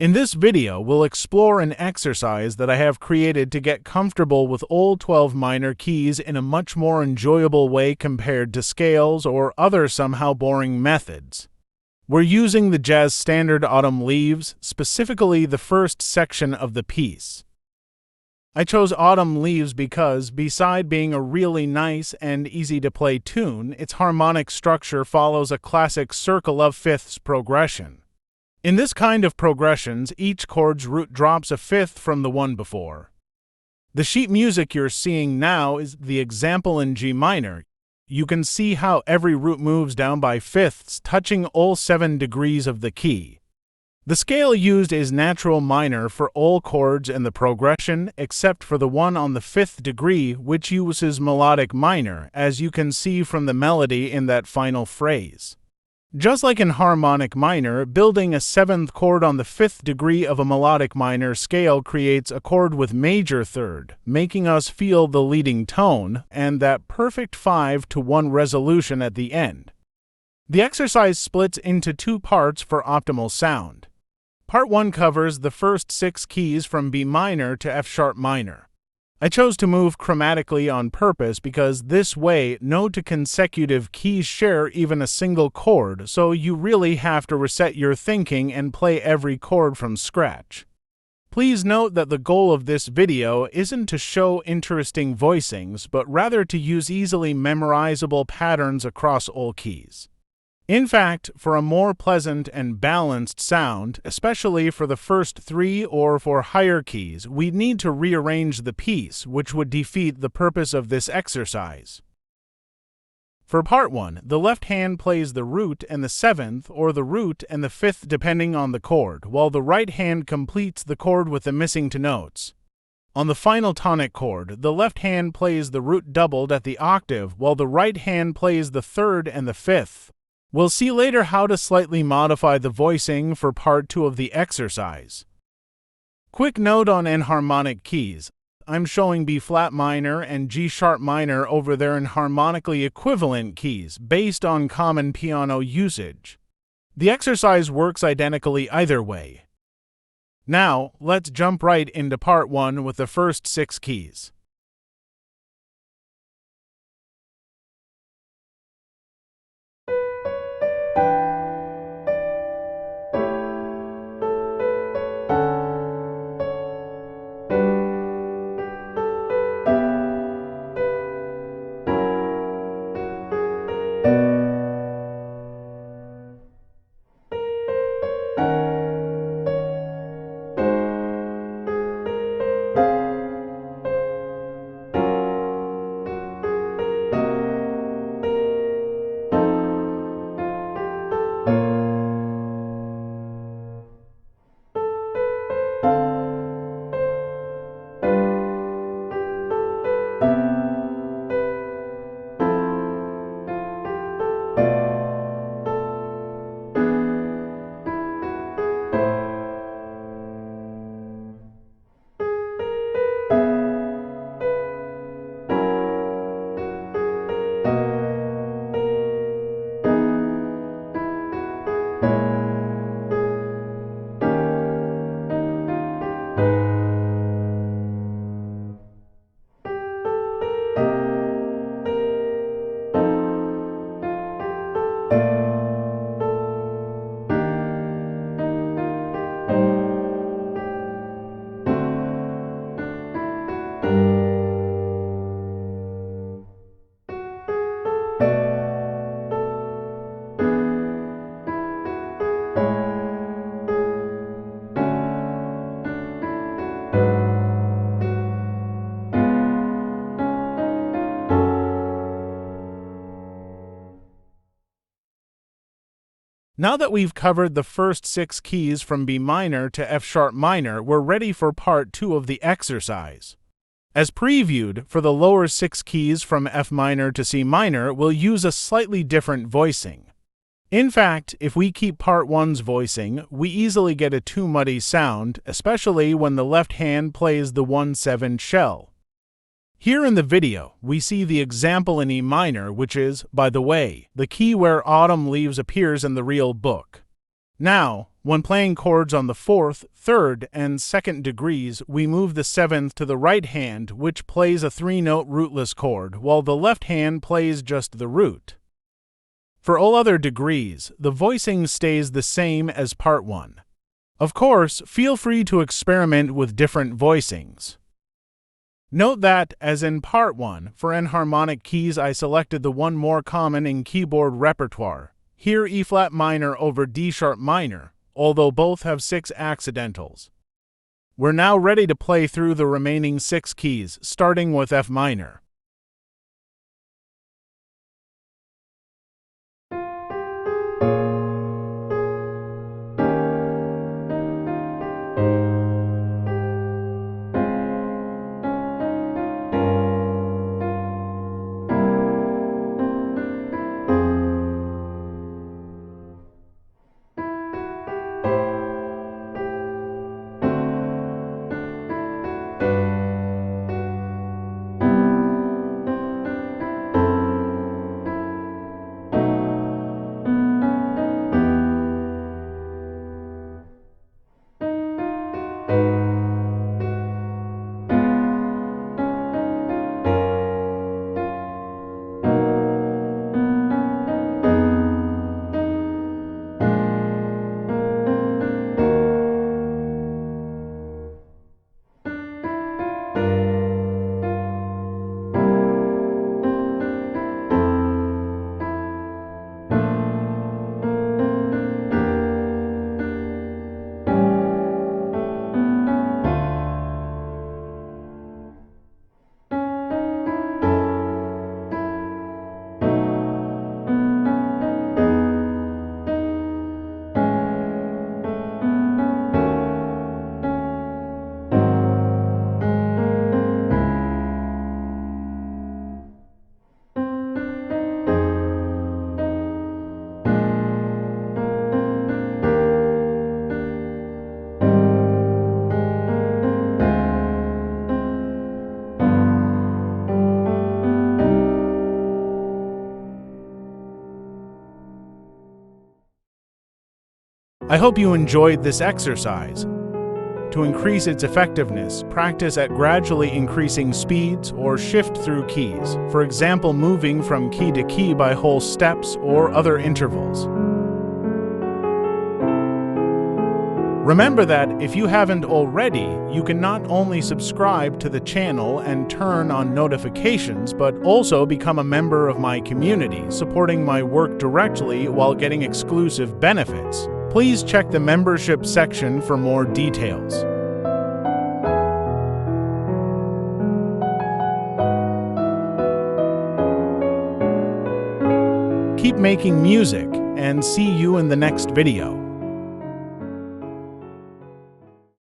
In this video, we'll explore an exercise that I have created to get comfortable with all 12 minor keys in a much more enjoyable way compared to scales or other somehow boring methods. We're using the jazz standard Autumn Leaves, specifically the first section of the piece. I chose Autumn Leaves because, beside being a really nice and easy-to-play tune, its harmonic structure follows a classic circle-of-fifths progression. In this kind of progressions, each chord's root drops a fifth from the one before. The sheet music you're seeing now is the example in G minor. You can see how every root moves down by fifths, touching all 7 degrees of the key. The scale used is natural minor for all chords in the progression, except for the one on the 5th degree, which uses melodic minor, as you can see from the melody in that final phrase. Just like in harmonic minor, building a 7th chord on the 5th degree of a melodic minor scale creates a chord with major third, making us feel the leading tone, and that perfect 5-to-1 resolution at the end. The exercise splits into 2 parts for optimal sound. Part 1 covers the first 6 keys from B minor to F sharp minor. I chose to move chromatically on purpose because this way no 2 consecutive keys share even a single chord, so you really have to reset your thinking and play every chord from scratch. Please note that the goal of this video isn't to show interesting voicings, but rather to use easily memorizable patterns across all keys. In fact, for a more pleasant and balanced sound, especially for the first 3 or for higher keys, we'd need to rearrange the piece, which would defeat the purpose of this exercise. For part 1, the left hand plays the root and the 7th, or the root and the 5th depending on the chord, while the right hand completes the chord with the missing 2 notes. On the final tonic chord, the left hand plays the root doubled at the octave, while the right hand plays the 3rd and the 5th. We'll see later how to slightly modify the voicing for part 2 of the exercise. Quick note on enharmonic keys. I'm showing B flat minor and G sharp minor over their enharmonically equivalent keys based on common piano usage. The exercise works identically either way. Now, let's jump right into part 1 with the first 6 keys. Now that we've covered the first 6 keys from B minor to F sharp minor, we're ready for part 2 of the exercise. As previewed, for the lower 6 keys from F minor to C minor, we'll use a slightly different voicing. In fact, if we keep part 1's voicing, we easily get a too muddy sound, especially when the left hand plays the 1/7 shell. Here in the video, we see the example in E minor, which is, by the way, the key where Autumn Leaves appears in the real book. Now, when playing chords on the 4th, 3rd, and 2nd degrees, we move the 7th to the right hand, which plays a 3-note rootless chord, while the left hand plays just the root. For all other degrees, the voicing stays the same as part 1. Of course, feel free to experiment with different voicings. Note that, as in part 1, for enharmonic keys I selected the one more common in keyboard repertoire, here E-flat minor over D-sharp minor, although both have 6 accidentals. We're now ready to play through the remaining 6 keys, starting with F minor. I hope you enjoyed this exercise. To increase its effectiveness, practice at gradually increasing speeds or shift through keys, for example moving from key to key by whole steps or other intervals. Remember that if you haven't already, you can not only subscribe to the channel and turn on notifications, but also become a member of my community, supporting my work directly while getting exclusive benefits. Please check the membership section for more details. Keep making music, and see you in the next video.